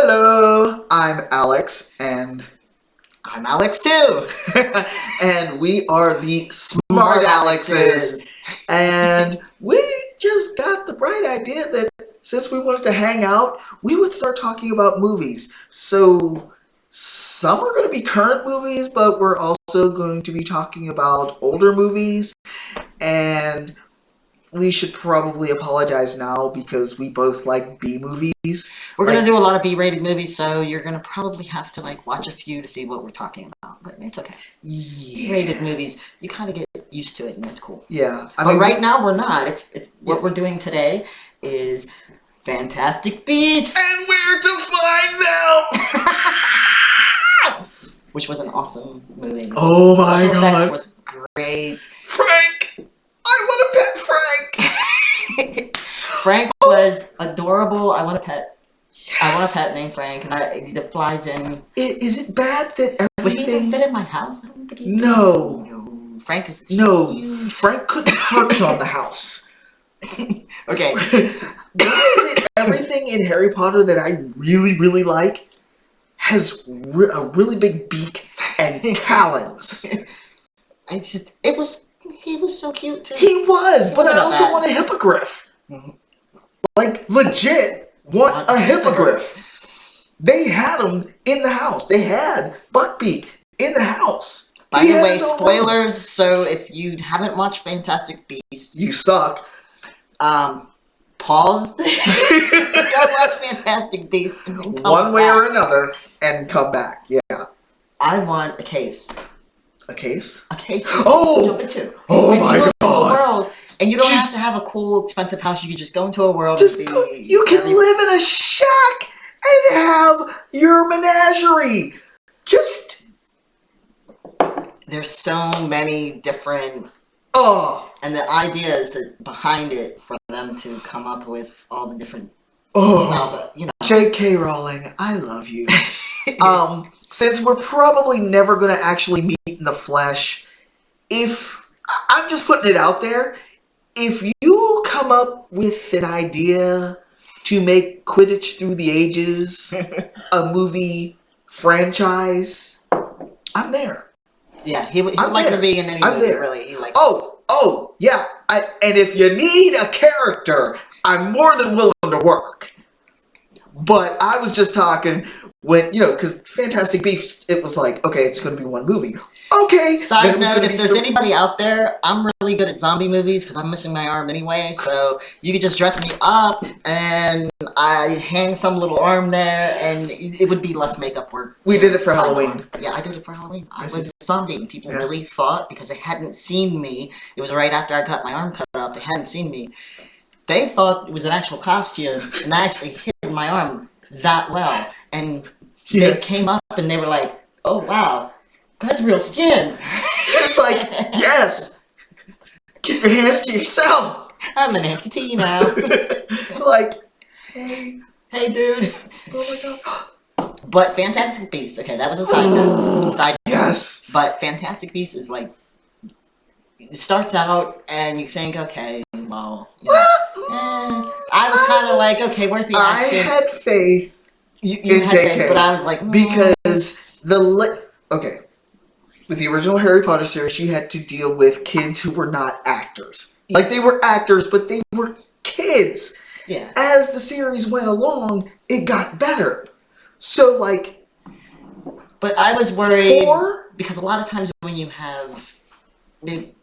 Hello, I'm Alex, and I'm Alex too. and we are the Smart Alexes. And we just got the bright idea that since we wanted to hang out, we would start talking about movies. So some are going to be current movies, but we're also going to be talking about older movies. And we should probably apologize now because we both like B movies. We're gonna do a lot of B-rated movies, so you're gonna probably have to watch a few to see what we're talking about. But it's okay. Yeah. B-rated movies, you kind of get used to it, and it's cool. Yeah, but right now we're not. It's what we're doing today is Fantastic Beasts, and where to find them. Which was an awesome movie. Oh my god, god, was great. Frank, I want to pet Frank. Frank was adorable. I want a pet. Yes. I want a pet named Frank, and that flies in. Is it bad that everything... Would he even fit in my house? I don't think he No. Frank is huge. Frank couldn't perch on the house. Okay. Why is it everything in Harry Potter that I really, really like has a really big beak and talons? He was so cute too. He was, but I also want a hippogriff. Like, legit want a hippogriff. They had him in the house. They had Buckbeak in the house. By the way, spoilers, so if you haven't watched Fantastic Beasts... You suck. Pause. Go watch Fantastic Beasts and then come one way back. or another and come back. Yeah. I want a case. A case? A case. Oh! Jump into. Oh and my you go god! To a world, and you don't have to have a cool, expensive house. You can just go into a world. You can live in a shack and have your menagerie. There's so many different... And the ideas behind it for them to come up with all the different styles of, J.K. Rowling, I love you. Since we're probably never going to actually meet in the flesh, I'm just putting it out there, if you come up with an idea to make Quidditch Through the Ages a movie franchise, I'm there. Yeah, he would like to be in any movie, there. Really. He likes yeah. And if you need a character, I'm more than willing to work. But I was just talking when, because Fantastic Beasts, it was like, okay, it's going to be one movie. Okay. Side note, if there's anybody out there, I'm really good at zombie movies because I'm missing my arm anyway, so you could just dress me up and I hang some little arm there and it would be less makeup work. We did it for Halloween. Yeah, I did it for Halloween. I was a zombie and people really thought, because they hadn't seen me, it was right after I got my arm cut off, they hadn't seen me. They thought it was an actual costume and I actually hid my arm that well. And they came up and they were like, oh wow. That's real skin. It's like, yes. Keep your hands to yourself. I'm an amputee now. Like, hey, dude. Oh my god. But Fantastic Beasts. Okay, that was a side note. Yes. But Fantastic Beasts is like, it starts out and you think, okay, well, I was kind of like, okay, where's the action? I had faith in JK, faith, but I was like, because okay. With the original Harry Potter series, you had to deal with kids who were not actors. Yes. Like, they were actors, but they were kids. Yeah. As the series went along, it got better. So, like... But I was worried... Because a lot of times when you have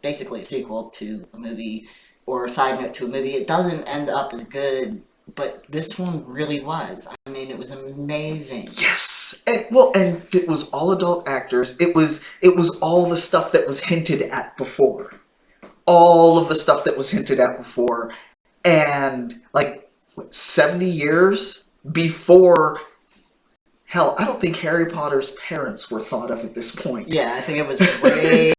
basically a sequel to a movie, or a side note to a movie, it doesn't end up as good. But this one really was. I mean, it was amazing. Yes, and it was all adult actors. It was all the stuff that was hinted at before. All of the stuff that was hinted at before, and 70 years before. Hell, I don't think Harry Potter's parents were thought of at this point. Yeah, I think it was way...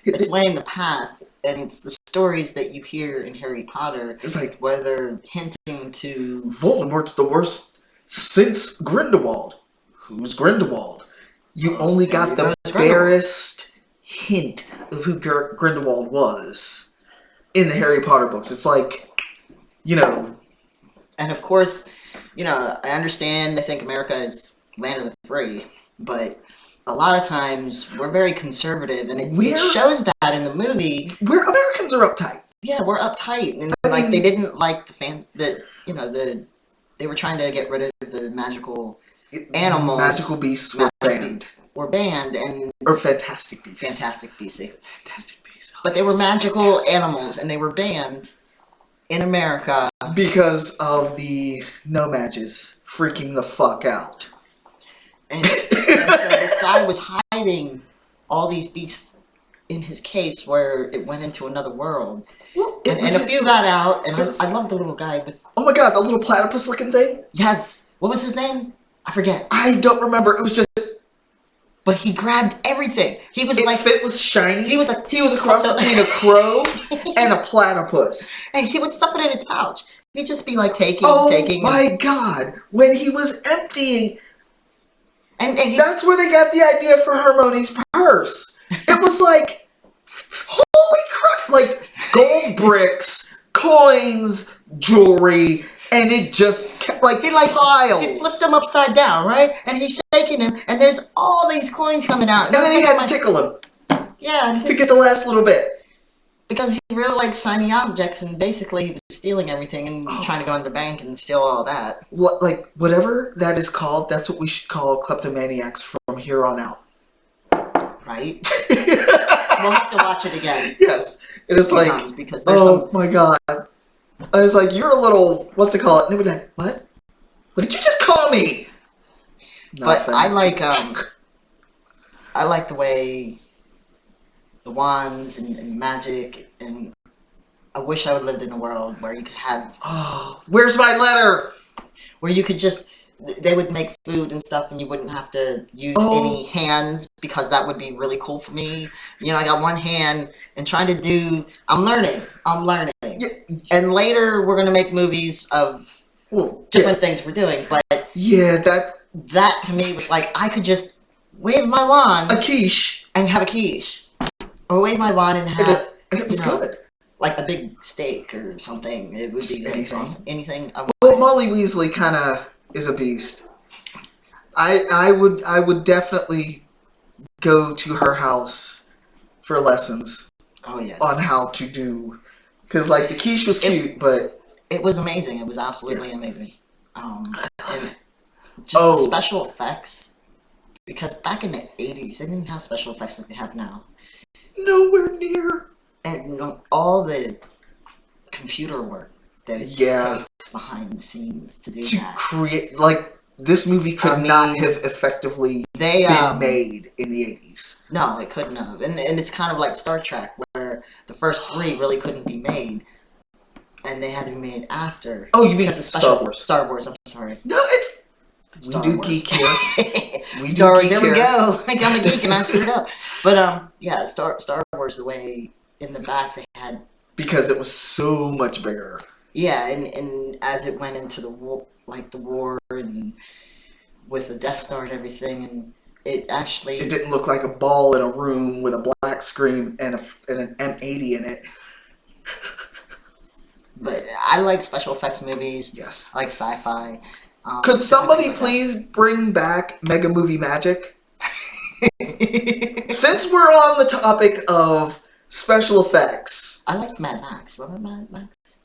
It's way in the past, and it's the stories that you hear in Harry Potter, it's like, where they're hinting to... Voldemort's the worst since Grindelwald. Who's Grindelwald? You only got the barest hint of who Grindelwald was in the Harry Potter books. It's like, And of course... you know, I understand they think America is land of the free, but a lot of times we're very conservative, and it shows that in the movie. Where Americans are uptight. Yeah, we're uptight, and I like mean, they didn't like they were trying to get rid of the magical animals. Magical beasts were banned. Were banned, and or fantastic beasts. Fantastic beasts. Fantastic beasts. But they were magical animals, and they were banned in America because of the no-mages freaking the fuck out. And so this guy was hiding all these beasts in his case where it went into another world. Well, and a few got out, and I love the little guy with... Oh my god, the little platypus-looking thing? Yes. What was his name? I forget. I don't remember. It was just... But he grabbed everything. He was like... It was shiny. He was a cross between a crow and a platypus. And he would stuff it in his pouch. He'd just be like taking... Oh my god. When he was emptying... And that's where they got the idea for Hermione's purse. It was like, holy crap! Like, gold bricks, coins, jewelry, and it just kept, like, piles. He flipped them upside down, right? And he's shaking them, and there's all these coins coming out. And then he had to tickle him. Yeah. To get the last little bit. Because he really likes shiny objects, and basically he was stealing everything and trying to go in the bank and steal all that. Like, whatever that is called, that's what we should call kleptomaniacs from here on out. Right? We'll have to watch it again. Yes. It is like, because there's my god. I was like, you're a little, what's it called? And they were like, what? What did you just call me? But I like the way the wands and magic, and I wish I would lived in a world where you could have... Oh, where's my letter? Where you could just... They would make food and stuff, and you wouldn't have to use any hands, because that would be really cool for me. You know, I got one hand, and trying to do... I'm learning. Yeah. And later, we're going to make movies of different things we're doing, but... Yeah, that to me was like, I could just wave my wand... A quiche. And have a quiche. Or wave my wand and have... And it was good. Like a big steak or something. It would be anything. Awesome. Anything. Well, Molly Weasley kind of is a beast. I would definitely go to her house for lessons. Oh yes. On how to do, because like the quiche was cute, but it was amazing. It was absolutely amazing. Just the special effects, because back in the 80s they didn't have special effects like they have now. Nowhere near. And all the computer work that it takes behind the scenes to do that. Create, like, this movie could not have effectively been made in the 80s. No, it couldn't have. And it's kind of like Star Trek, where the first 3 really couldn't be made, and they had to be made after. Oh, you mean Star Wars? Star Wars, I'm sorry. No, it's... Star we do Wars. Geek here. Star Wars, there we go. I'm a geek and I screwed up. But, yeah, Star Wars, the way... In the back, they had... Because it was so much bigger. Yeah, and as it went into the war, and with the Death Star and everything, and it actually... It didn't look like a ball in a room with a black screen and an M80 in it. But I like special effects movies. Yes. I like sci-fi. Could somebody please bring back Mega Movie Magic? Since we're on the topic of... special effects. I liked Mad Max. Remember Mad Max?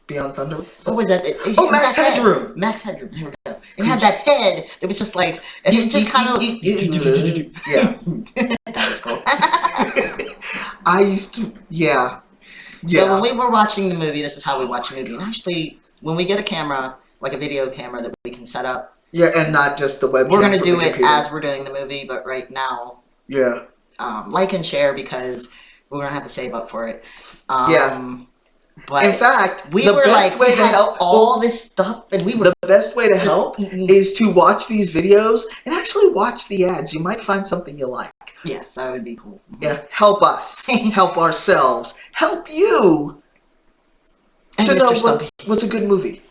Beyond Thunder? What was that? Max Headroom. Max Headroom. There we go. It had that head that was just like... And it just kind of... Yeah. That was cool. I used to... Yeah. So when we were watching the movie, this is how we watch a movie. And actually, when we get a camera, like a video camera that we can set up... Yeah, and not just the webcam. We're going to do it as we're doing the movie, but right now... Yeah. Like and share, because... We're gonna have to save up for it. But in fact, we were like, we had all this stuff, and we were the best way to help is to watch these videos and actually watch the ads. You might find something you like. Yes, that would be cool. Yeah, help us, help ourselves, help you and to Mr. know what's a good movie.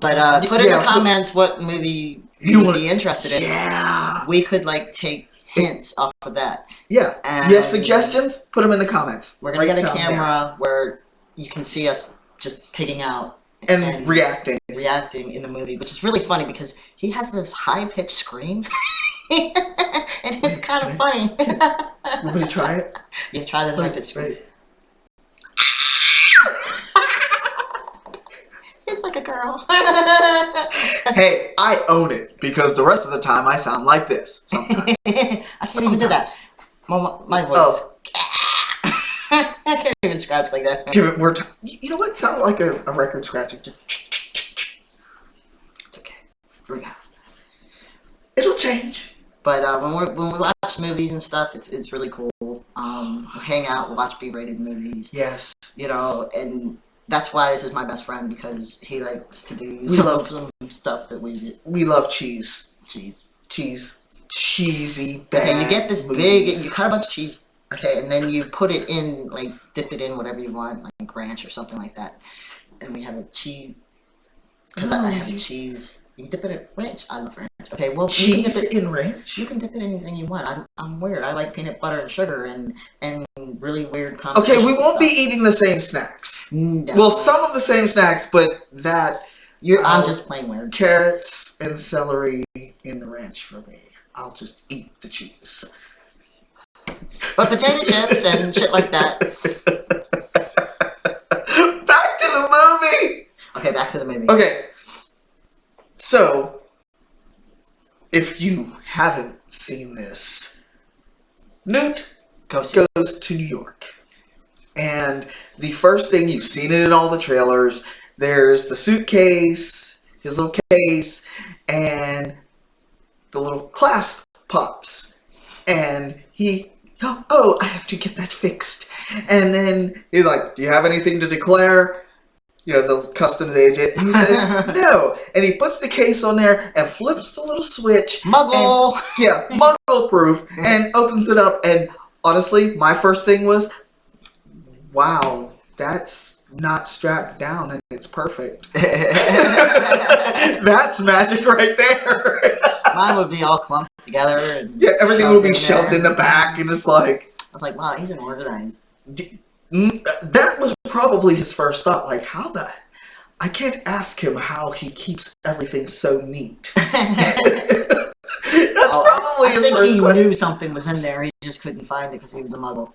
But put in the comments what movie you would be interested in. Yeah, we could like take hints off of that. Yeah. And you have suggestions? Put them in the comments. We're going to get a camera where you can see us just picking out. And reacting reacting in the movie, which is really funny because he has this high-pitched scream, and it's kind of funny. Want me to try it? Yeah, try the high-pitched scream. Wait. It's like a girl. Hey, I own it because the rest of the time I sound like this. Sometimes. I can't even do that. My voice. Oh. I can't even scratch like that. Give it more time. You know what? It sounded like a record scratching. It's okay. Here we go. It'll change. But when we watch movies and stuff, it's really cool. We'll hang out, we'll watch B-rated movies. Yes. You know, and that's why this is my best friend, because he likes to do some stuff that we do. We love cheese. Cheesy bad. Okay, you get this movies. big, you cut a bunch of cheese. Okay, and then you put it in, like, dip it in whatever you want, like ranch or something like that. And we have a cheese, because I have a cheese. You can dip it in ranch. I love ranch. Okay, well, cheese you can dip it in ranch? You can dip it in anything you want. I'm weird. I like peanut butter and sugar and really weird Okay, combinations. we won't be eating the same snacks. No. Well, some of the same snacks, but that... I'm just plain weird. Carrots and celery in the ranch for me. I'll just eat the cheese. But potato chips and shit like that. Back to the movie! Okay, back to the movie. Okay. So, if you haven't seen this, Newt goes to New York. And the first thing, you've seen it in all the trailers, there's the suitcase, his little case, and the little clasp pops. And he, oh, I have to get that fixed. And then he's like, do you have anything to declare? You know, the customs agent. And he says, no. And he puts the case on there and flips the little switch. Muggle! And, yeah, muggle proof. And opens it up. And honestly, my first thing was, wow, that's not strapped down and it's perfect. That's magic right there. Mine would be all clumped together. And yeah, everything would be shoved in the back, and it's like... I was like, wow, he's unorganized. That was probably his first thought, like, how the... I can't ask him how he keeps everything so neat. That's probably his first question. I think he knew something was in there, he just couldn't find it because he was a muggle.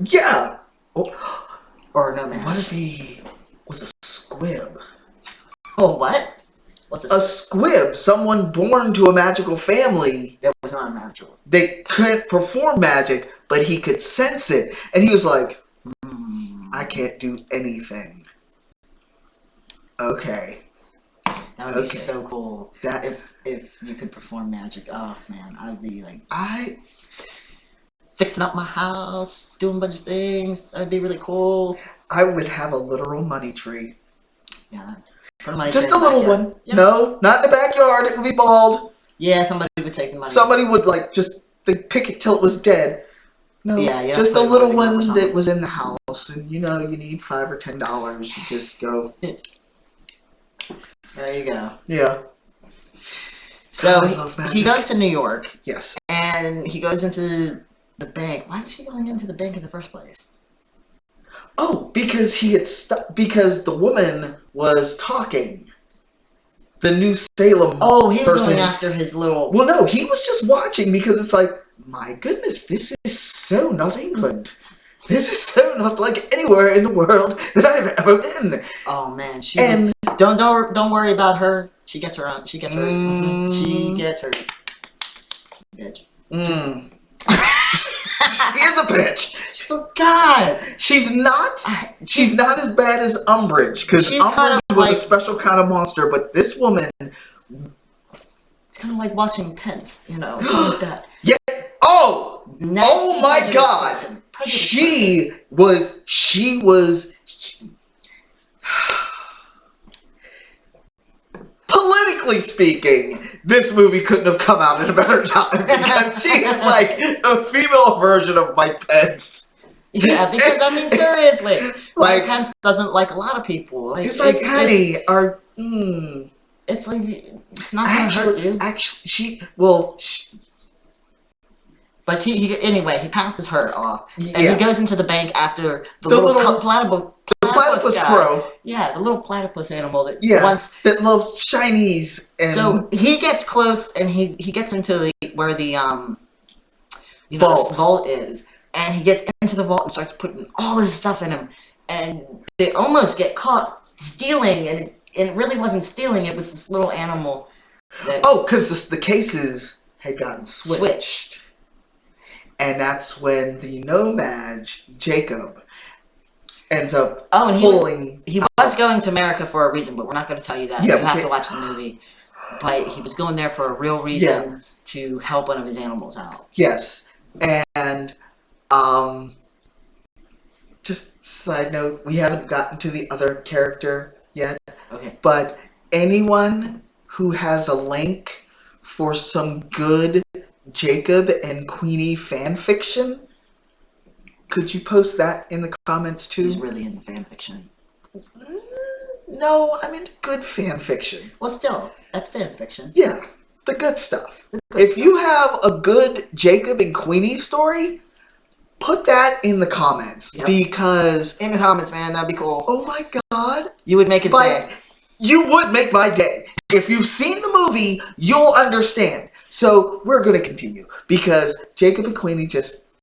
Yeah. Or no man. What if he was a squib? Oh, what? What's a squib? Someone born to a magical family. That was not magical. They couldn't perform magic, but he could sense it. And he was like, I can't do anything. Okay. That would be so cool. That if you could perform magic. Oh, man. I'd be like... fixing up my house, doing a bunch of things. That'd be really cool. I would have a literal money tree. Yeah. Just a little one. Yep. No, not in the backyard. It would be bald. Yeah, somebody would take the money. Somebody would, like, just pick it till it was dead. No, yeah, just a little one that was in the house. And, you know, you need $5 or $10. You just go. There you go. Yeah. So, he goes to New York. Yes. And he goes into the bank. Why was he going into the bank in the first place? Oh, because he had because the woman was talking. The New Salem he was person. going after his little... Well, no, he was just watching because it's like, my goodness, this is so not England. This is so not like anywhere in the world that I've ever been. Oh man, don't worry about her. She gets her own. She gets hers. She gets hers. Bitch. She is a bitch. She's a god. She's not as bad as Umbridge, because Umbridge was a special kind of monster, but this woman... It's kind of like watching Pence, you know, something like that. Yeah. Oh my God. She was... Politically speaking, this movie couldn't have come out at a better time, because she is like a female version of Mike Pence. Yeah, because I mean, seriously, Mike Pence doesn't like a lot of people. Like, it's like, honey, it's like, it's not gonna hurt you. Actually, but anyway, he passes her off, and he goes into the bank after the little platypus platypus guy. crow. Yeah, the little platypus animal that Yeah, once that loves shinies. And so he gets close and he gets into the where the vault. this vault is, and he gets into the vault and starts putting all his stuff in him, and they almost get caught stealing, and it really wasn't stealing. It was this little animal. Because the cases had gotten switched. And that's when the nomad, Jacob, ends up pulling... He was going to America for a reason, but we're not going to tell you that. Yeah, you have to watch the movie. But he was going there for a real reason to help one of his animals out. Yes. And, just side note, we haven't gotten to the other character yet. Okay. But anyone who has a link for some good Jacob and Queenie fan fiction, could you post that in the comments too? He's really into fan fiction. No, I'm into good fan fiction. Well, still, that's fan fiction. Yeah, the good stuff. If you have a good Jacob and Queenie story, put that in the comments. Yep. Because... in the comments, man, that'd be cool. Oh my god. You would make his day. You would make my day. If you've seen the movie, you'll understand. So, we're going to continue. Because Jacob and Queenie just...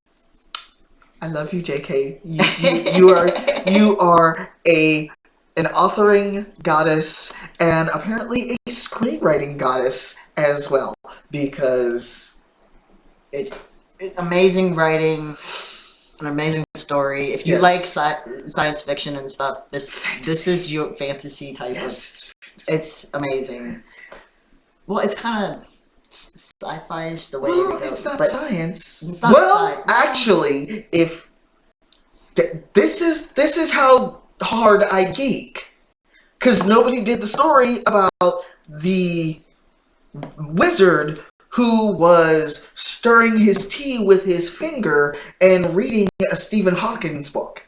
I love you, JK. You are an authoring goddess and apparently a screenwriting goddess as well. Because... it's amazing writing, an amazing story. If you like science fiction and stuff, this is your fantasy type of... It's amazing. Well, it's kind of sci-fi-ish the way they go. It's not but science. It's not science. Actually, if this is how hard I geek, because nobody did the story about the wizard who was stirring his tea with his finger and reading a Stephen Hawking's book.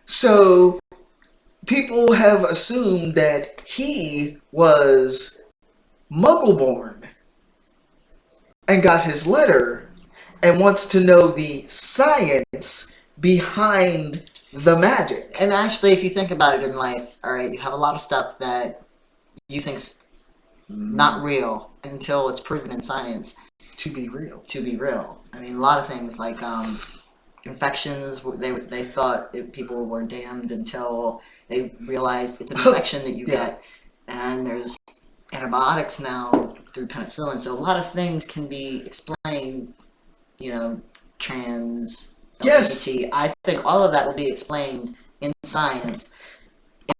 So people have assumed that he was Muggle-born and got his letter and wants to know the science behind the magic. And actually, if you think about it in life, alright, you have a lot of stuff that you think's not real until it's proven in science to be real. I mean, a lot of things like infections, they thought people were damned until they realized it's an infection that you get. And there's antibiotics now through penicillin, so a lot of things can be explained, trans, LGBT. I think all of that will be explained in science.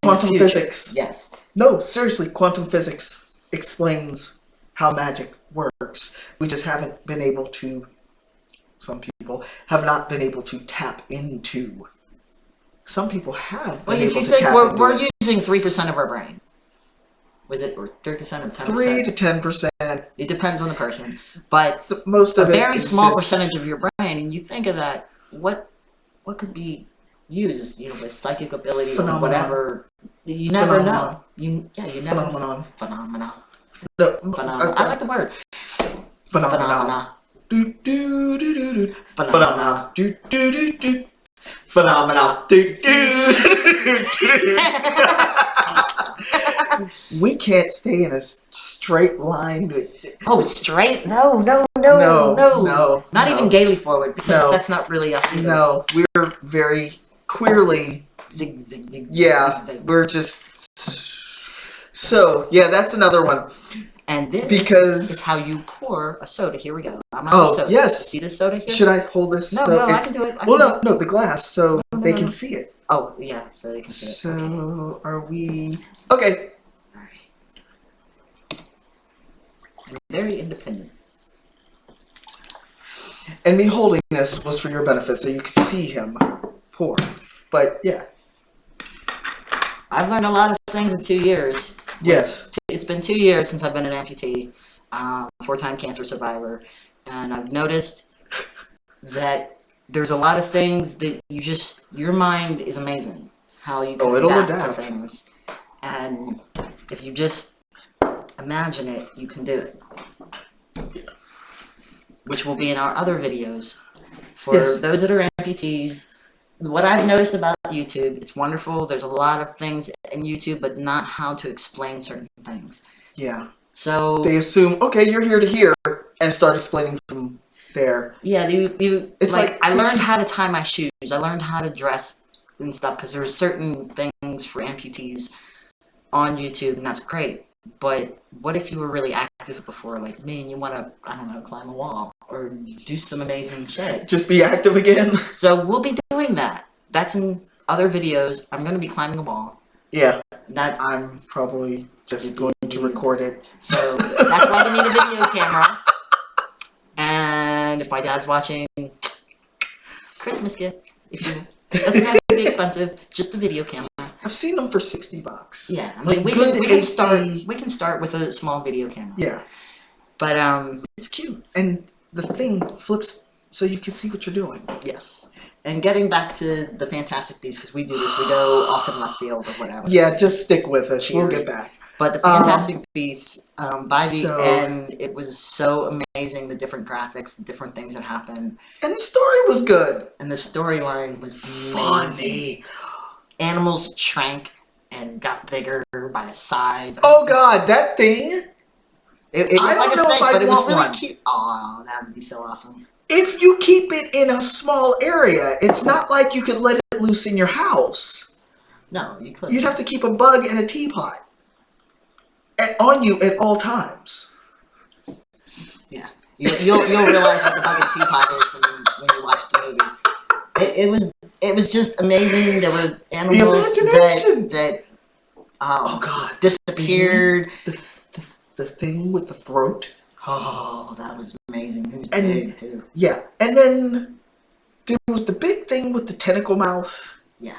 Quantum physics. Yes. No, seriously, quantum physics explains how magic works. We just haven't been able to, some people have not been able to tap into. Some people have been able to tap into. Well, we're using 3% of our brain. Was it 3% or 10%? 3 to 10%. It depends on the person, but most of a it very is small just percentage of your brain. And you think of that, what could be used? With psychic ability or whatever. You never know. You never know. Phenomena. No, I like the word. Phenomena. Do do do do do. Phenomena. Do do do do. Phenomena. Do do do. We can't stay in a straight line. Oh, straight? No. Not even gaily forward, because that's not really us either. No, we're very queerly. Zig, zig, zig. Yeah, zig, zig. we're just... So, yeah, that's another one. And this is how you pour a soda. Here we go. I'm out of soda. Yes. See this soda here? Should I hold this? No, I can do it. No, the glass, so they can see it. Oh, yeah, so they can see it. So, are we... Okay. Alright. I'm very independent. And me holding this was for your benefit, so you could see him pour. But, yeah. I've learned a lot of things in 2 years. Yes. It's been 2 years since I've been an amputee, 4-time cancer survivor, and I've noticed that there's a lot of things that your mind is amazing. How you can adapt to things. And if you just imagine it, you can do it. Which will be in our other videos. For those that are amputees, what I've noticed about YouTube, it's wonderful. There's a lot of things in YouTube, but not how to explain certain things. Yeah. So They assume, okay, you're here to hear, and start explaining from there. yeah, It's like I learned how to tie my shoes. I learned how to dress and stuff because there are certain things for amputees on YouTube, and that's great. But what if you were really active before, like me, and you want to, I don't know, climb a wall or do some amazing shit? Just be active again. So we'll be doing that. That's in other videos. I'm going to be climbing a wall. Yeah. That I'm probably just going to record it. So that's why we need a video camera. And if my dad's watching, Christmas gift. If you, it doesn't have to be expensive, just a video camera. I've seen them for $60. Yeah, I mean, we can start with a small video camera. Yeah. But it's cute, and the thing flips so you can see what you're doing. Yes. And getting back to the Fantastic Beasts, because we do this, we go off in left field or whatever. Yeah, just stick with us. Cheers. We'll get back. But the Fantastic Beasts, by the end, it was so amazing, the different graphics, the different things that happened. And the story was good. And the storyline was funny. Animals shrank and got bigger by the size. Oh god, that thing! It was I like a don't know snake, if but I'd it was want really one. cute. Oh, that would be so awesome. If you keep it in a small area, it's not like you could let it loose in your house. No, you couldn't. You'd have to keep a bug in a teapot on you at all times. Yeah, you'll realize what the fucking teapot is when you watch the movie. It was just amazing. There were animals that oh god, disappeared. The thing with the throat. Oh, that was amazing. It was and big too. Yeah, and then there was the big thing with the tentacle mouth. Yeah,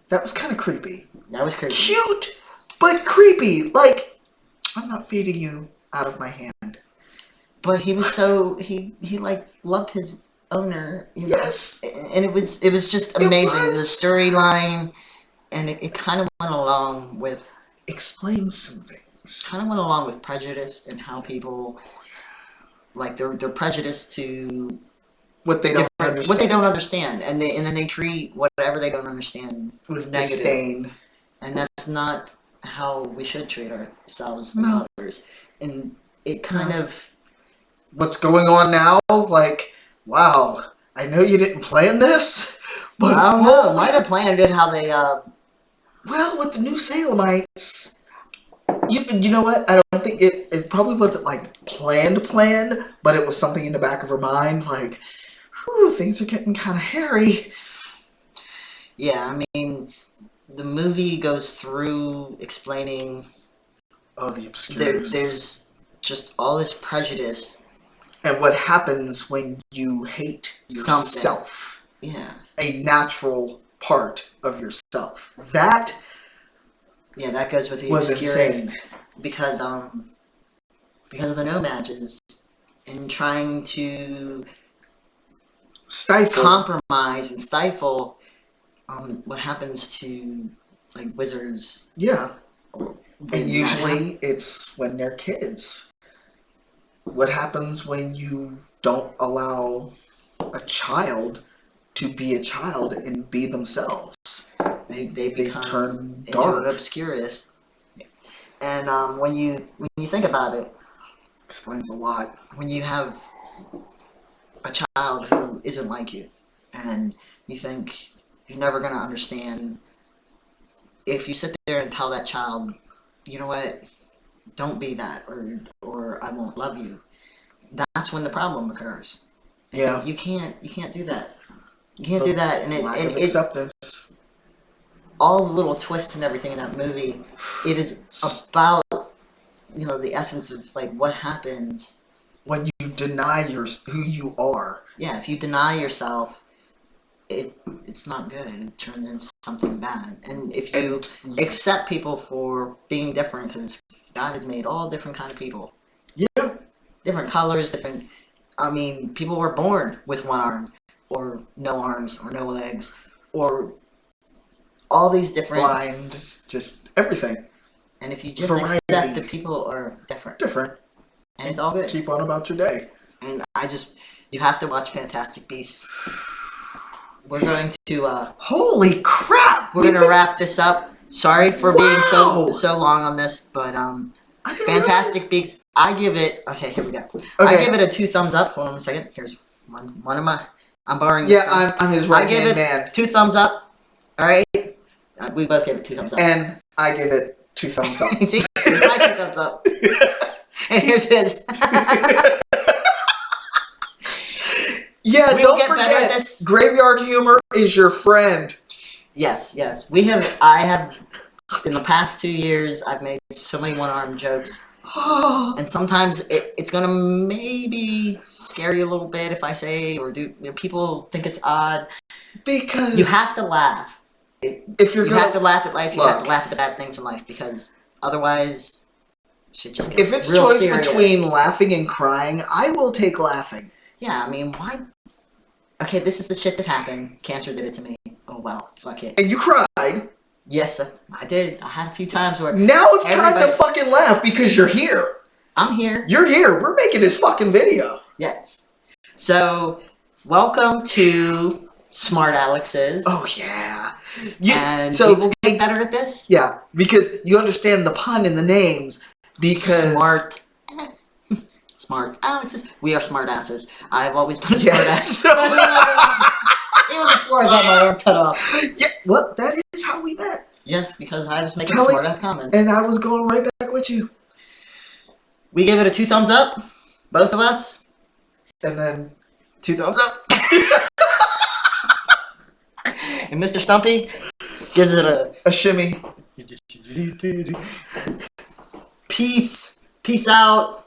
that was kind of creepy. That was creepy. Cute, but creepy. Like, I'm not feeding you out of my hand. But he was so he like loved his owner. You know? Yes, and it was just amazing. The storyline, and it kind of went along with explain some things. Kind of went along with prejudice and how people like they're prejudiced to what they don't understand. What they don't understand, and then they treat whatever they don't understand with negative. Disdain. And that's not how we should treat ourselves and others. And it kind of what's going on now, like, wow, I know you didn't plan this, but I don't know, might have planned it how they well, with the new Salemites, you know what, I don't think it probably wasn't like planned, but it was something in the back of her mind, like, whew, things are getting kind of hairy. Yeah, I mean, the movie goes through explaining the obscurities. There's just all this prejudice. And what happens when you hate yourself. Yeah. A natural part of yourself. That goes with the was obscurities. insane. Because of the no matches and trying to compromise and stifle what happens to like wizards. Yeah. And usually it's when they're kids. What happens when you don't allow a child to be a child and be themselves? They turn dark. into an obscurist. And when you think about it, explains a lot. When you have a child who isn't like you, and you think you're never gonna understand, if you sit there and tell that child, you know what, don't be that, or I won't love you, that's when the problem occurs. Yeah. You can't do that. You can't do that, and lack of acceptance. All the little twists and everything in that movie, it is about, the essence of like what happens when you deny who you are. Yeah, if you deny yourself, it's not good. It turns into something bad. And if you accept people for being different, because God has made all different kind of people. Yeah. Different colors, people were born with one arm, or no arms, or no legs, or all these different... blind, just everything. And if you just accept that people are different. And it's all good. Keep on about your day. And you have to watch Fantastic Beasts. we're going to Holy crap! we're gonna wrap this up. Sorry for being so long on this, but I didn't fantastic realize. beaks. I give it. Okay, here we go. I Okay. give it a 2 thumbs up. Hold on a second. Here's one of my. I'm borrowing. Yeah, this I'm his I right give hand it man. 2 thumbs up. All right. We both gave it 2 thumbs up. And I give it 2 thumbs up. See, my 2 thumbs up. And here's his. Yeah, We will don't get better at forget, this. graveyard humor is your friend. Yes. I have. In the past 2 years, I've made so many one-arm jokes. And sometimes it's gonna maybe scare you a little bit if I say or do. People think it's odd. Because You have to laugh. if you're You gonna, have to laugh at life. You Look. have to laugh at the bad things in life because otherwise, shit just gets if it's real choice serious. between laughing and crying, I will take laughing. Yeah, I mean, why? Okay, this is the shit that happened. Cancer did it to me. Oh well, fuck it. And you cried. Yes, I did. I had a few times where Now it's time to Everybody- fucking laugh because you're here. I'm here. You're here. We're making this fucking video. Yes. So, welcome to Smart Alex's. Oh yeah. And so we will get better at this. yeah, because you understand the pun in the names. Because Smart ass. Smart Alex's. We are smart asses. I've always been a Yeah, smart ass. so- Even before I got my arm cut off. yeah, well, that is how we met. Yes, because I was making Kelly- smart ass comments. And I was going right back with you. We gave it a 2 thumbs up. Both of us. And then 2 thumbs up. And Mr. Stumpy gives it a shimmy. Peace. Peace out.